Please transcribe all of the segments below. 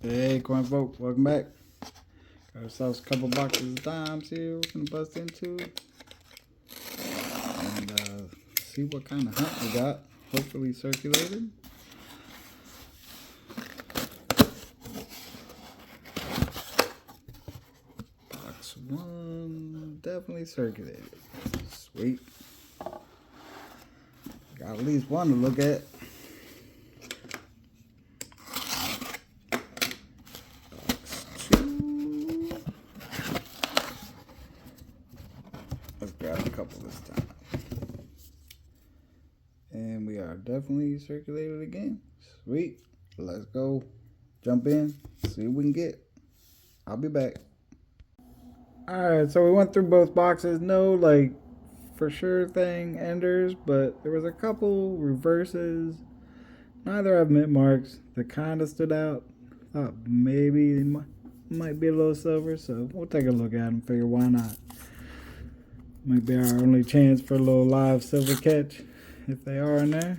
Hey, coin folk, welcome back. Got ourselves a couple boxes of dimes here we're gonna bust into and see what kind of hunt we got. Hopefully circulated. Box one, definitely circulated. Sweet. Got at least one to look at. Let's grab a couple this time. And we are definitely circulated again. Sweet. Let's go. Jump in. See what we can get. I'll be back. Alright, so we went through both boxes. No, like, for sure thing enders, but there was a couple reverses. Neither have mint marks that kind of stood out. Thought maybe they might be a little silver, so we'll take a look at them. Figure why not. Might be our only chance for a little live silver catch if they are in there.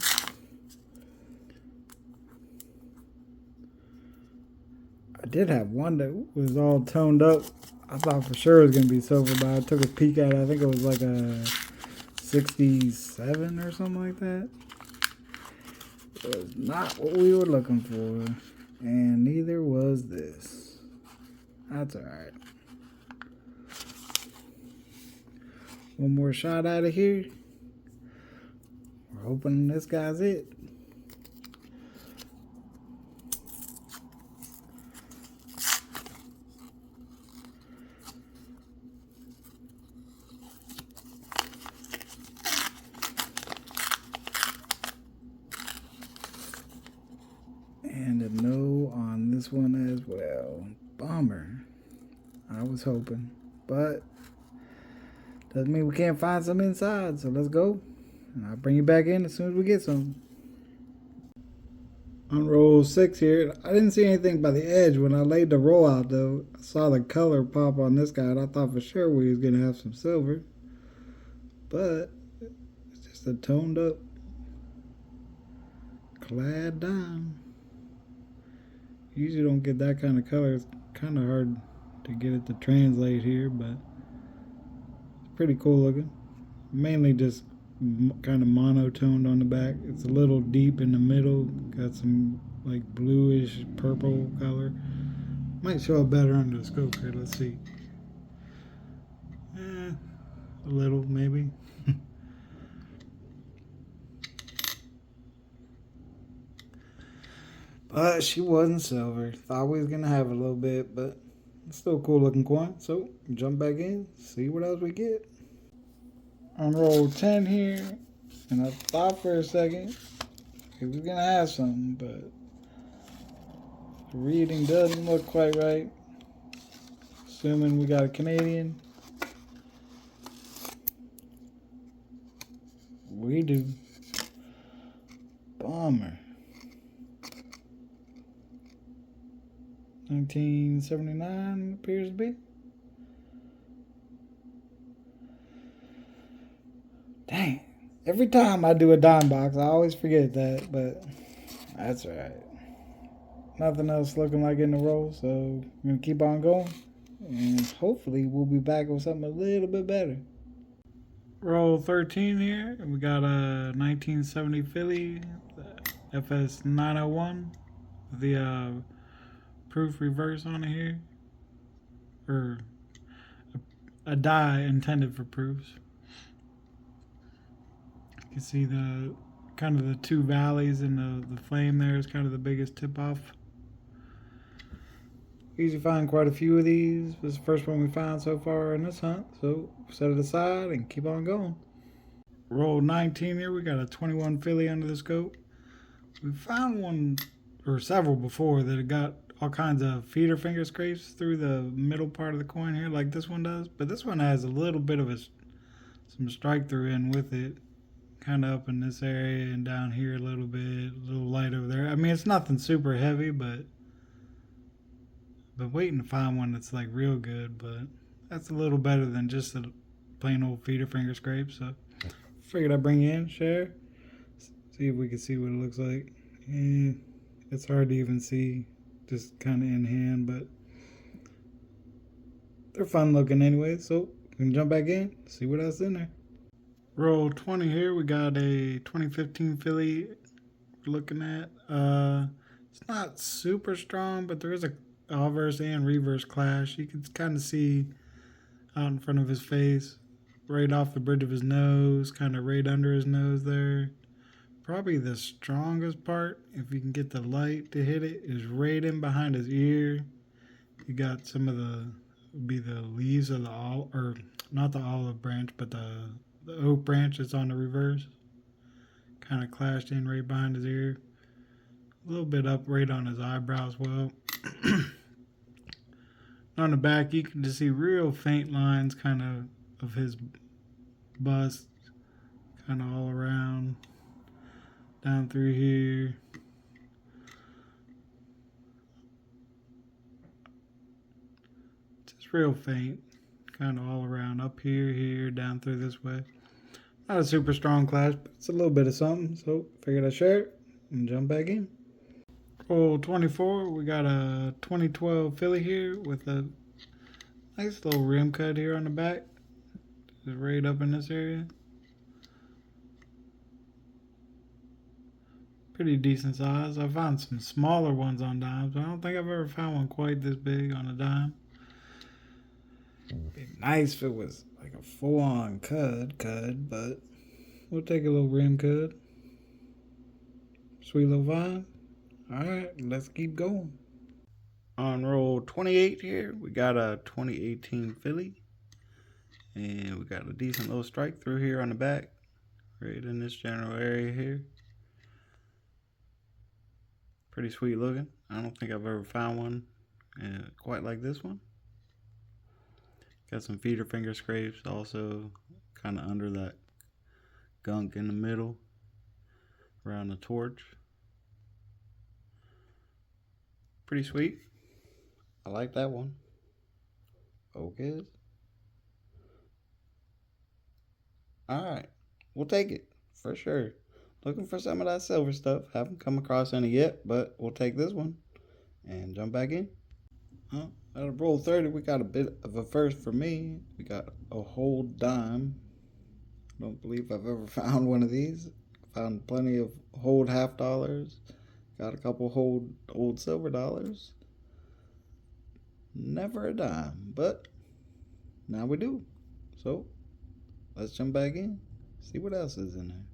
I did have one that was all toned up. I thought for sure it was going to be silver, but I took a peek at it. I think it was like a 67 or something like that. It was not what we were looking for, and neither was this. That's alright. One more shot out of here. We're hoping this guy's it. And a no on this one as well. Bummer. I was hoping, but doesn't mean we can't find some inside, so let's go. And I'll bring you back in as soon as we get some. On roll 6 here, I didn't see anything by the edge. When I laid the roll out though, I saw the color pop on this guy, and I thought for sure we was gonna have some silver. But it's just a toned up clad dime. Usually don't get that kind of color. It's kind of hard to get it to translate here, but it's pretty cool looking. Mainly just kind of monotoned on the back. It's a little deep in the middle. Got some like bluish purple color. Might show up better under the scope here. Let's see. A little maybe. But she wasn't silver. Thought we was gonna have a little bit, but it's still a cool looking coin. So jump back in, see what else we get. On roll 10 here, and I thought for a second it was gonna have something, but the reading doesn't look quite right. Assuming we got a Canadian. We do. Bummer. 1979 appears to be. Dang. Every time I do a dime box, I always forget that, but that's alright. Nothing else looking like in the roll, so I'm going to keep on going. And hopefully we'll be back with something a little bit better. Roll 13 here, and we got a 1970 Philly, FS 901, the proof reverse on it here, or a die intended for proofs. You can see the kind of the two valleys and the flame there is kind of the biggest tip off. Usually find quite a few of these. This is the first one we found so far in this hunt, so set it aside and keep on going. Roll 19 here, we got a 21 Philly under the scope. We found one or several before that had got all kinds of feeder finger scrapes through the middle part of the coin here, like this one does. But this one has a little bit of some strike through in with it, kind of up in this area and down here a little bit, a little light over there. I mean, it's nothing super heavy, but waiting to find one that's like real good. But that's a little better than just a plain old feeder finger scrape. So figured I'd bring you in, share, see if we can see what it looks like. It's hard to even see just kind of in hand, but they're fun looking anyway. So we can jump back in, see what else in there. Roll 20 here. We got a 2015 Philly we're looking at. It's not super strong, but there is a obverse and reverse clash. You can kind of see out in front of his face, right off the bridge of his nose, kind of right under his nose there. Probably the strongest part, if you can get the light to hit it, is right in behind his ear. You got some of the leaves of the olive, or not the olive branch, but the oak branch that's on the reverse. Kind of clashed in right behind his ear. A little bit up right on his eyebrow as well. On the back, you can just see real faint lines kind of his bust, kind of all around, down through here. Just real faint, kind of all around, up here, down through this way. Not a super strong clash, but it's a little bit of something, so figured I'd share it and jump back in. Roll 24, we got a 2012 Philly here with a nice little rim cut here on the back. Just right up in this area. Pretty decent size. I found some smaller ones on dimes, but I don't think I've ever found one quite this big on a dime. It'd be nice if it was like a full-on cud, but we'll take a little rim cud. Sweet little vine. Alright, let's keep going. On roll 28 here, we got a 2018 Philly. And we got a decent little strike through here on the back. Right in this general area here. Pretty sweet looking. I don't think I've ever found one quite like this one. Got some feeder finger scrapes also kind of under that gunk in the middle around the torch. Pretty sweet. I like that one. Okay. Alright, we'll take it for sure. Looking for some of that silver stuff. Haven't come across any yet, but we'll take this one and jump back in. Out of roll 30, we got a bit of a first for me. We got a whole dime. I don't believe I've ever found one of these. Found plenty of whole half dollars. Got a couple whole old silver dollars. Never a dime, but now we do. So let's jump back in, see what else is in there.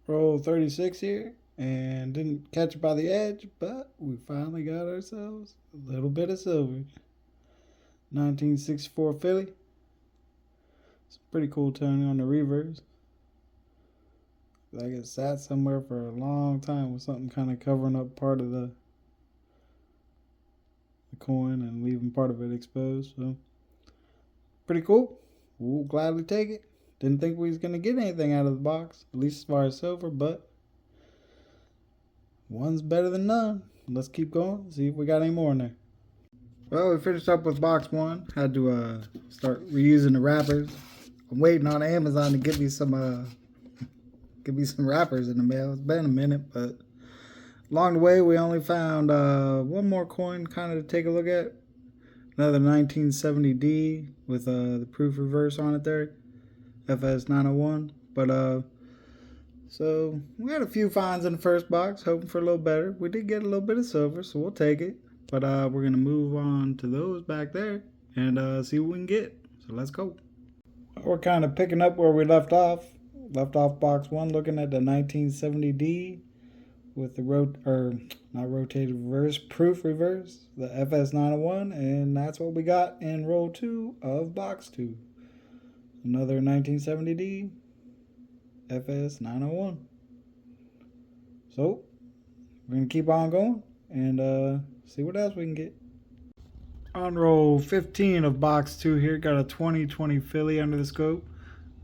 Roll 36 here, and didn't catch it by the edge, but we finally got ourselves a little bit of silver. 1964 Philly. It's a pretty cool tone on the reverse. Like it sat somewhere for a long time with something kind of covering up part of the coin and leaving part of it exposed. So pretty cool. We'll gladly take it. Didn't think we was going to get anything out of the box, at least as far as silver, but one's better than none. Let's keep going, see if we got any more in there. Well, we finished up with box one. Had to start reusing the wrappers. I'm waiting on Amazon to give me some wrappers in the mail. It's been a minute, but along the way we only found one more coin kind of to take a look at. Another 1970D with the proof reverse on it there. FS 901. But so we had a few finds in the first box, hoping for a little better. We did get a little bit of silver, so we'll take it. But we're gonna move on to those back there and see what we can get. So let's go. We're kind of picking up where we left off. Left off box one, looking at the 1970D with the not rotated reverse, proof reverse, the FS 901, and that's what we got in roll two of box two. Another 1970D, FS 901. So we're gonna keep on going and see what else we can get. On roll 15 of box two here, got a 2020 Philly under the scope.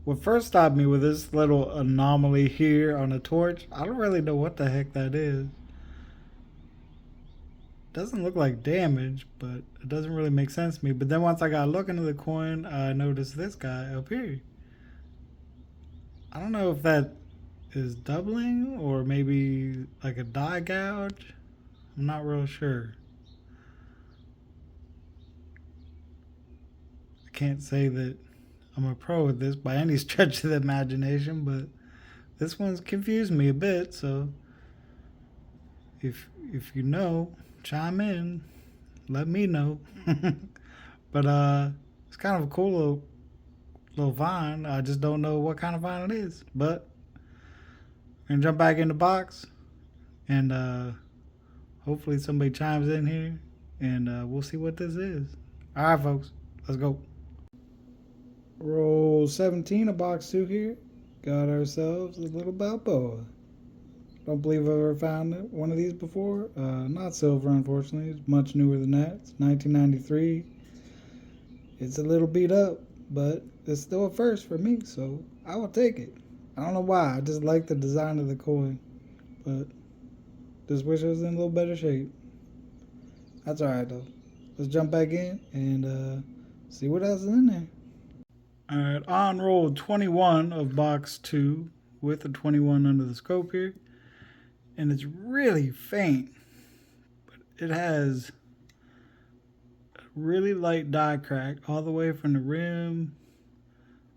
What first stopped me with this little anomaly here on the torch, I don't really know what the heck that is. Doesn't look like damage, but it doesn't really make sense to me. But then once I got looking at the coin, I noticed this guy up here. I don't know if that is doubling or maybe like a die gouge. I'm not real sure. I can't say that I'm a pro at this by any stretch of the imagination, but this one's confused me a bit. So if you know, chime in, let me know. But it's kind of a cool little vine. I just don't know what kind of vine it is. But we're gonna jump back in the box, and hopefully somebody chimes in here, and we'll see what this is. All right, folks, let's go. Roll 17 of box 2 here. Got ourselves a little Balboa. Don't believe I've ever found one of these before. Not silver, unfortunately. It's much newer than that. It's 1993. It's a little beat up, but it's still a first for me, so I will take it. I don't know why. I just like the design of the coin, but just wish it was in a little better shape. That's alright, though. Let's jump back in and see what else is in there. Alright, on roll 21 of box 2 with a 21 under the scope here. And it's really faint, but it has a really light die crack all the way from the rim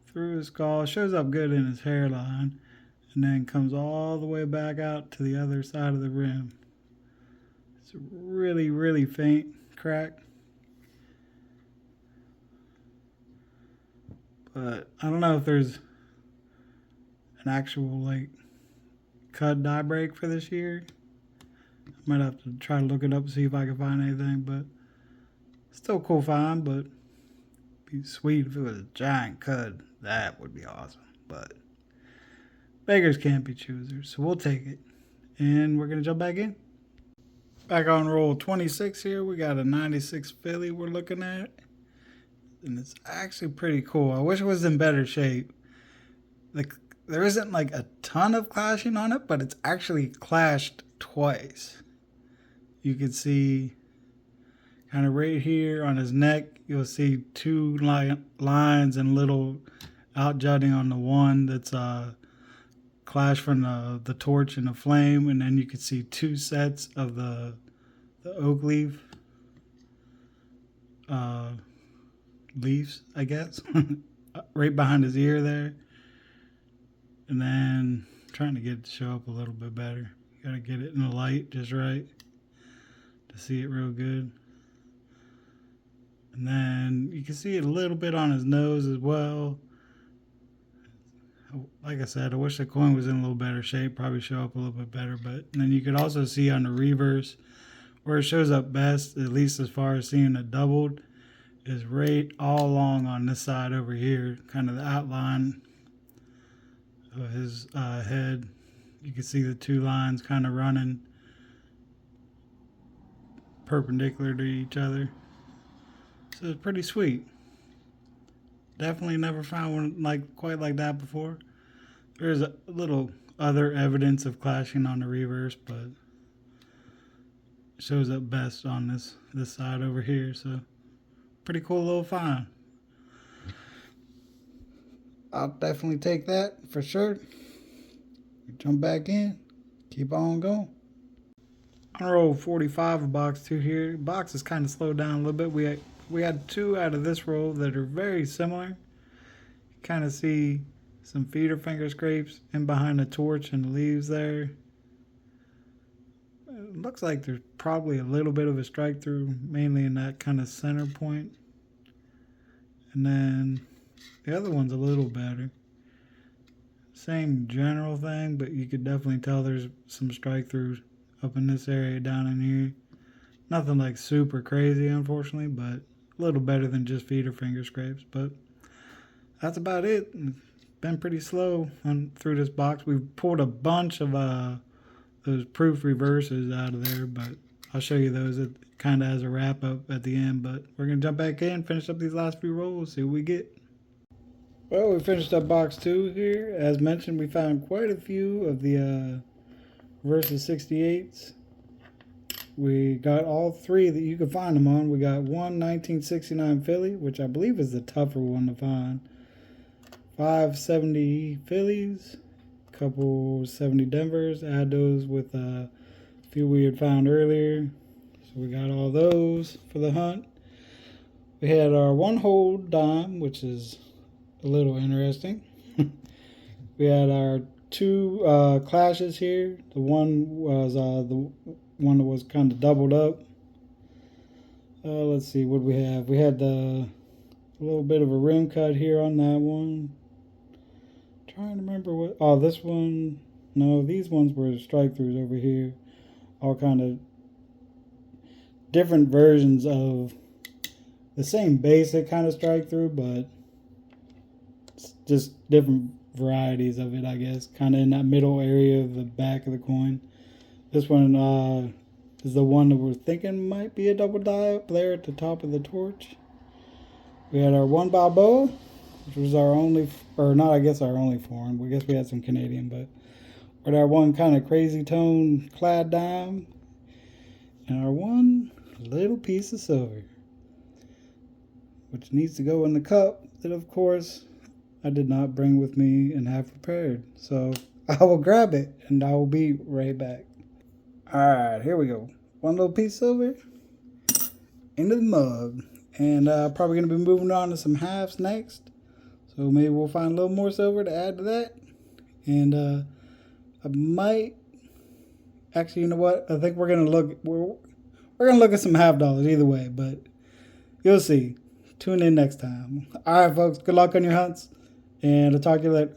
through his skull. It shows up good in his hairline, and then comes all the way back out to the other side of the rim. It's a really, really faint crack. But I don't know if there's an actual like cut die break for this year. Might have to try to look it up and see if I can find anything, but still cool find, but it'd be sweet if it was a giant cud. That would be awesome. But beggars can't be choosers, so we'll take it. And we're gonna jump back in. Back on roll 26 here, we got a 96 Philly we're looking at. And it's actually pretty cool. I wish it was in better shape. There isn't like a ton of clashing on it, but it's actually clashed twice. You can see kind of right here on his neck, you'll see two lines and little outjutting on the one that's clash from the torch and the flame, and then you can see two sets of the oak leaf leaves, I guess, right behind his ear there. And then trying to get it to show up a little bit better. You gotta get it in the light just right to see it real good. And then you can see it a little bit on his nose as well. Like I said, I wish the coin was in a little better shape, probably show up a little bit better. But then you could also see on the reverse where it shows up best, at least as far as seeing it doubled, is right all along on this side over here, kind of the outline of his head. You can see the two lines kind of running perpendicular to each other. So it's pretty sweet. Definitely never found one quite like that before. There's a little other evidence of clashing on the reverse, but it shows up best on this side over here. So pretty cool little find. I'll definitely take that for sure. Jump back in. Keep on going. On roll 45 of box 2 here. Box is kind of slowed down a little bit. We had two out of this roll that are very similar. You kind of see some feeder finger scrapes in behind the torch and the leaves there. It looks like there's probably a little bit of a strike through, mainly in that kind of center point. And then the other one's a little better. Same general thing, but you could definitely tell there's some strike throughs up in this area down in here. Nothing like super crazy, unfortunately, but a little better than just feeder finger scrapes. But that's about it. It's been pretty slow through this box. We've pulled a bunch of those proof reverses out of there, but I'll show you those kind of as a wrap up at the end. But we're going to jump back in, finish up these last few rolls, see what we get. Well, we finished up box 2 here. As mentioned, we found quite a few of the versus 68s. We got all three that you could find them on. We got one 1969 Philly, which I believe is the tougher one to find. 570 Phillies, couple 70 Denvers. Add those with 50 few we had found earlier. So we got all those for the hunt. We had our one whole dime, which is a little interesting. We had our two clashes here. The one was the one that was kind of doubled up. Let's see, what we have? We had a little bit of a rim cut here on that one. Trying to remember what. Oh, this one. No, these ones were strike throughs over here. All kind of different versions of the same basic kind of strike through, but it's just different varieties of it, I guess. Kind of in that middle area of the back of the coin. This one is the one that we're thinking might be a double die up there at the top of the torch. We had our one Balboa, which was our only, or not, I guess our only foreign. I guess we had some Canadian, but with our one kind of crazy tone clad dime, and our one little piece of silver, which needs to go in the cup that, of course, I did not bring with me and have prepared. So I will grab it, and I will be right back. Alright, here we go. One little piece of silver into the mug. And probably going to be moving on to some halves next. So maybe we'll find a little more silver to add to that. And I might... Actually, you know what? I think we're going to look... We're going to look at some half dollars either way. But you'll see. Tune in next time. Alright, folks. Good luck on your hunts. And I'll talk to you later.